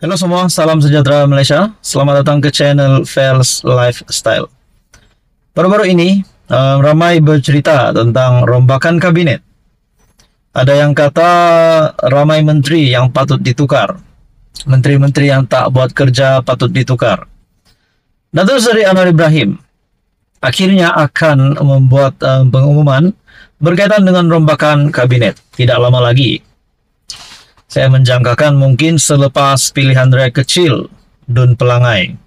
Halo semua, salam sejahtera Malaysia. Selamat datang ke channel Fels Lifestyle. Baru-baru ini ramai bercerita tentang rombakan kabinet. Ada yang kata ramai menteri yang patut ditukar. Menteri-menteri yang tak buat kerja patut ditukar. Datuk Seri Anwar Ibrahim akhirnya akan membuat pengumuman berkaitan dengan rombakan kabinet. Tidak lama lagi. Saya menjangkakan mungkin selepas pilihan raya kecil Dun Pelangai.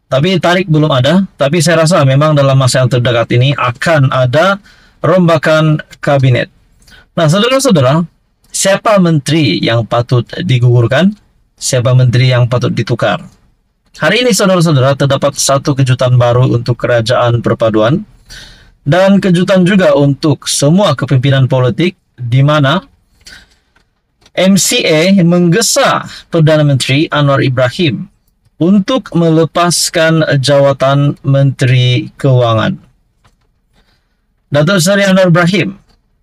Tapi tarik belum ada, tapi saya rasa memang dalam masa yang terdekat ini akan ada rombakan kabinet. Nah, saudara-saudara, siapa menteri yang patut digugurkan? Siapa menteri yang patut ditukar? Hari ini, saudara-saudara, terdapat satu kejutan baru untuk kerajaan perpaduan dan kejutan juga untuk semua kepimpinan politik di mana MCA menggesa Perdana Menteri Anwar Ibrahim untuk melepaskan jawatan Menteri Keuangan. Datuk Seri Anwar Ibrahim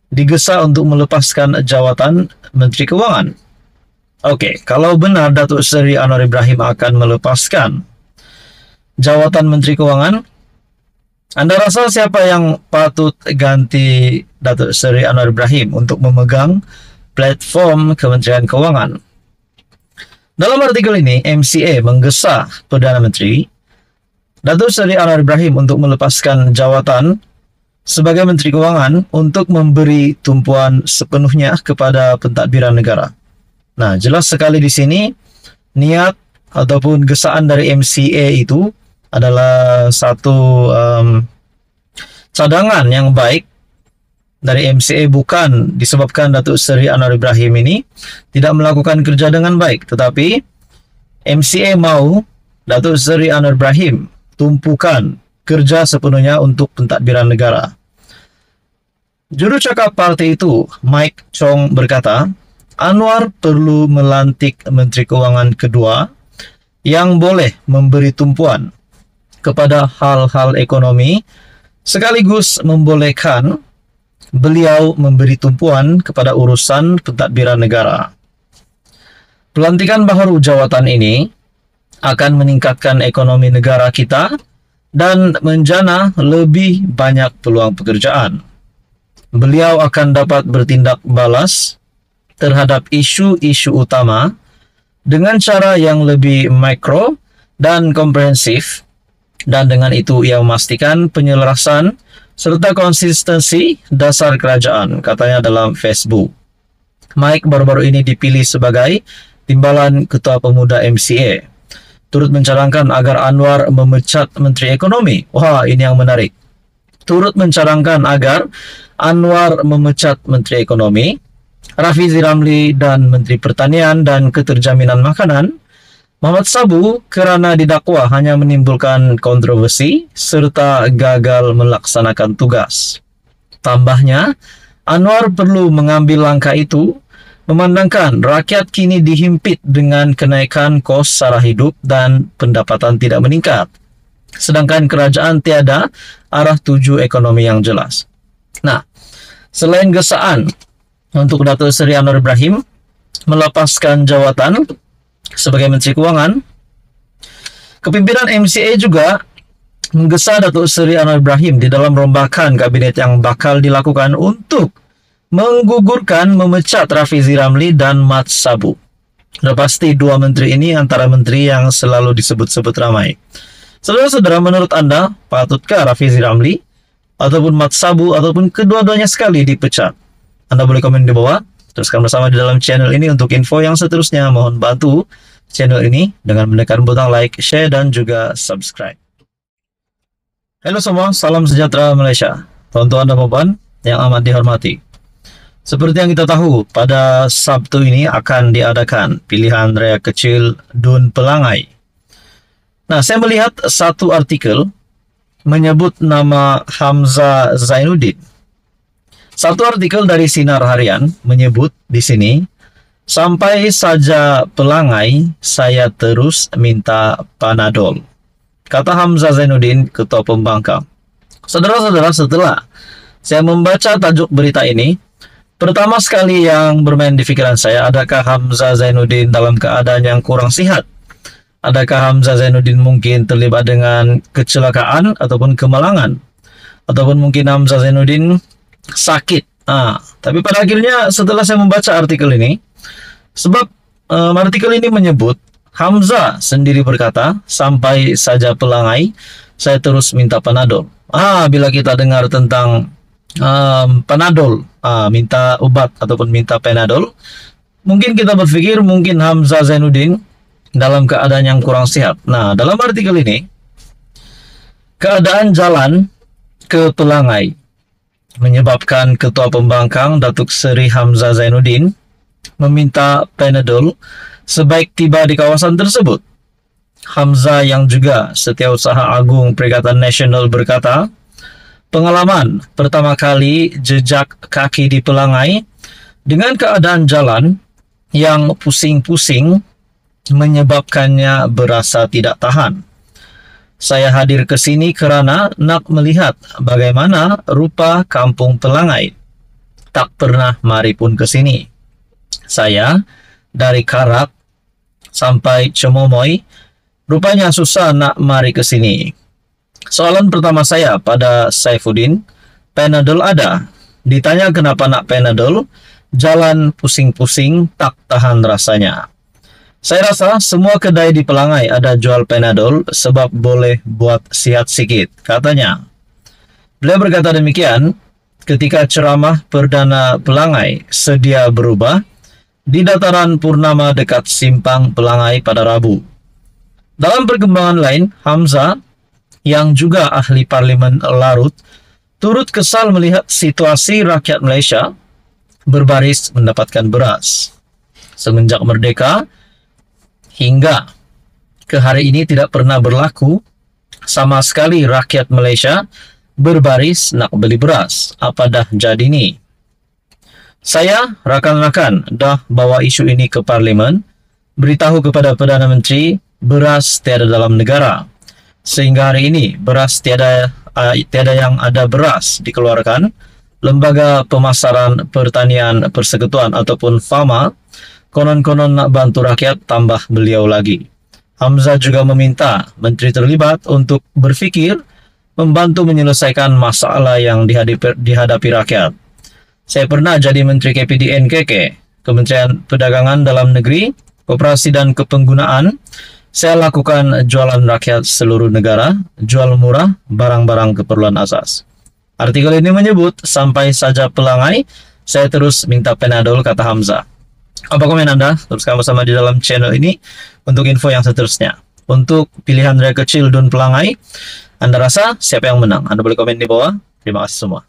digesa untuk melepaskan jawatan Menteri Keuangan. Okey, kalau benar Datuk Seri Anwar Ibrahim akan melepaskan jawatan Menteri Keuangan, anda rasa siapa yang patut ganti Datuk Seri Anwar Ibrahim untuk memegang platform Kementerian Keuangan? Dalam artikel ini, MCA menggesa Perdana Menteri Datuk Seri Anwar Ibrahim untuk melepaskan jawatan sebagai Menteri Keuangan untuk memberi tumpuan sepenuhnya kepada pentadbiran negara. Nah, jelas sekali di sini niat ataupun gesaan dari MCA itu adalah satu cadangan yang baik dari MCA, bukan disebabkan Datuk Seri Anwar Ibrahim ini tidak melakukan kerja dengan baik, tetapi MCA mau Datuk Seri Anwar Ibrahim tumpukan kerja sepenuhnya untuk pentadbiran negara. Juru cakap parti itu, Mike Chong, berkata, Anwar perlu melantik Menteri Keuangan kedua yang boleh memberi tumpuan kepada hal-hal ekonomi sekaligus membolehkan beliau memberi tumpuan kepada urusan pentadbiran negara. Pelantikan baharu jawatan ini akan meningkatkan ekonomi negara kita dan menjana lebih banyak peluang pekerjaan. Beliau akan dapat bertindak balas terhadap isu-isu utama dengan cara yang lebih mikro dan komprehensif, dan dengan itu ia memastikan penyelarasan serta konsistensi dasar kerajaan, katanya dalam Facebook. Mike baru-baru ini dipilih sebagai timbalan Ketua Pemuda MCA, turut mencadangkan agar Anwar memecat Menteri Ekonomi. Wah, ini yang menarik. Turut mencadangkan agar Anwar memecat Menteri Ekonomi, Rafizi Ramli, dan Menteri Pertanian dan Keterjaminan Makanan, Muhammad Sabu, kerana didakwa hanya menimbulkan kontroversi serta gagal melaksanakan tugas. Tambahnya, Anwar perlu mengambil langkah itu memandangkan rakyat kini dihimpit dengan kenaikan kos sara hidup dan pendapatan tidak meningkat, sedangkan kerajaan tiada arah tuju ekonomi yang jelas. Nah, selain gesaan untuk Datuk Seri Anwar Ibrahim melepaskan jawatan sebagai Menteri Keuangan, kepimpinan MCA juga menggesa Datuk Seri Anwar Ibrahim di dalam rombakan kabinet yang bakal dilakukan untuk menggugurkan, memecat Rafizi Ramli dan Mat Sabu. Sudah pasti dua menteri ini antara menteri yang selalu disebut-sebut ramai. Saudara-saudara, menurut Anda, patutkah Rafizi Ramli ataupun Mat Sabu ataupun kedua-duanya sekali dipecat? Anda boleh komen di bawah. Teruskan bersama di dalam channel ini untuk info yang seterusnya. Mohon bantu channel ini dengan menekan butang like, share, dan juga subscribe. Halo semua, salam sejahtera Malaysia. Tuan-tuan dan puan yang amat dihormati. Seperti yang kita tahu, pada Sabtu ini akan diadakan pilihan raya kecil Dun Pelangai. Nah, saya melihat satu artikel menyebut nama Hamzah Zainuddin. Satu artikel dari Sinar Harian menyebut di sini, sampai saja Pelangai, saya terus minta Panadol, kata Hamzah Zainuddin, Ketua Pembangkang. Saudara-saudara, setelah saya membaca tajuk berita ini, Pertama sekali yang bermain di pikiran saya, adakah Hamzah Zainuddin dalam keadaan yang kurang sehat? Adakah Hamzah Zainuddin mungkin terlibat dengan kecelakaan ataupun kemalangan? Ataupun mungkin Hamzah Zainuddin sakit? Tapi pada akhirnya setelah saya membaca artikel ini, sebab artikel ini menyebut Hamzah sendiri berkata, sampai saja pelangai, saya terus minta Panadol. Bila kita dengar tentang Panadol, minta obat ataupun minta Panadol, mungkin kita berpikir mungkin Hamzah Zainuddin dalam keadaan yang kurang sehat. Nah, dalam artikel ini, keadaan jalan ke pelangai menyebabkan Ketua Pembangkang Datuk Seri Hamzah Zainuddin meminta Panadol sebaik tiba di kawasan tersebut. Hamzah yang juga Setiausaha Agung Perikatan Nasional berkata, pengalaman pertama kali jejak kaki di pelangai dengan keadaan jalan yang pusing-pusing menyebabkannya berasa tidak tahan. Saya hadir ke sini kerana nak melihat bagaimana rupa kampung Pelangai. Tak pernah mari pun ke sini. Saya dari Karak sampai Cemomoy, rupanya susah nak mari ke sini. Soalan pertama saya pada Saifuddin, Panadol ada? Ditanya kenapa nak Panadol, jalan pusing-pusing tak tahan rasanya. Saya rasa semua kedai di Pelangai ada jual Panadol sebab boleh buat sihat sikit, katanya. Beliau berkata demikian ketika ceramah Perdana Pelangai sedia berubah di dataran Purnama dekat Simpang Pelangai pada Rabu. Dalam perkembangan lain, Hamzah yang juga ahli Parlimen Larut turut kesal melihat situasi rakyat Malaysia berbaris mendapatkan beras. Semenjak merdeka hingga ke hari ini tidak pernah berlaku sama sekali rakyat Malaysia berbaris nak beli beras. Apa dah jadi ni? Saya rakan-rakan dah bawa isu ini ke Parlimen, beritahu kepada Perdana Menteri beras tiada dalam negara. Sehingga hari ini beras tiada yang ada beras dikeluarkan. Lembaga Pemasaran Pertanian Persekutuan ataupun FAMA konon-konon nak bantu rakyat, tambah beliau lagi. Hamzah juga meminta menteri terlibat untuk berfikir membantu menyelesaikan masalah yang dihadapi rakyat. Saya pernah jadi Menteri KPDNKK, Kementerian Perdagangan Dalam Negeri, Koperasi dan Kepenggunaan. Saya lakukan jualan rakyat seluruh negara, jual murah barang-barang keperluan asas. Artikel ini menyebut, sampai saja pelangai, saya terus minta Panadol, kata Hamzah. Apa komen Anda? Teruskan bersama di dalam channel ini untuk info yang seterusnya. Untuk pilihan rakyat kecil Dun Pelangai, Anda rasa siapa yang menang? Anda boleh komen di bawah. Terima kasih semua.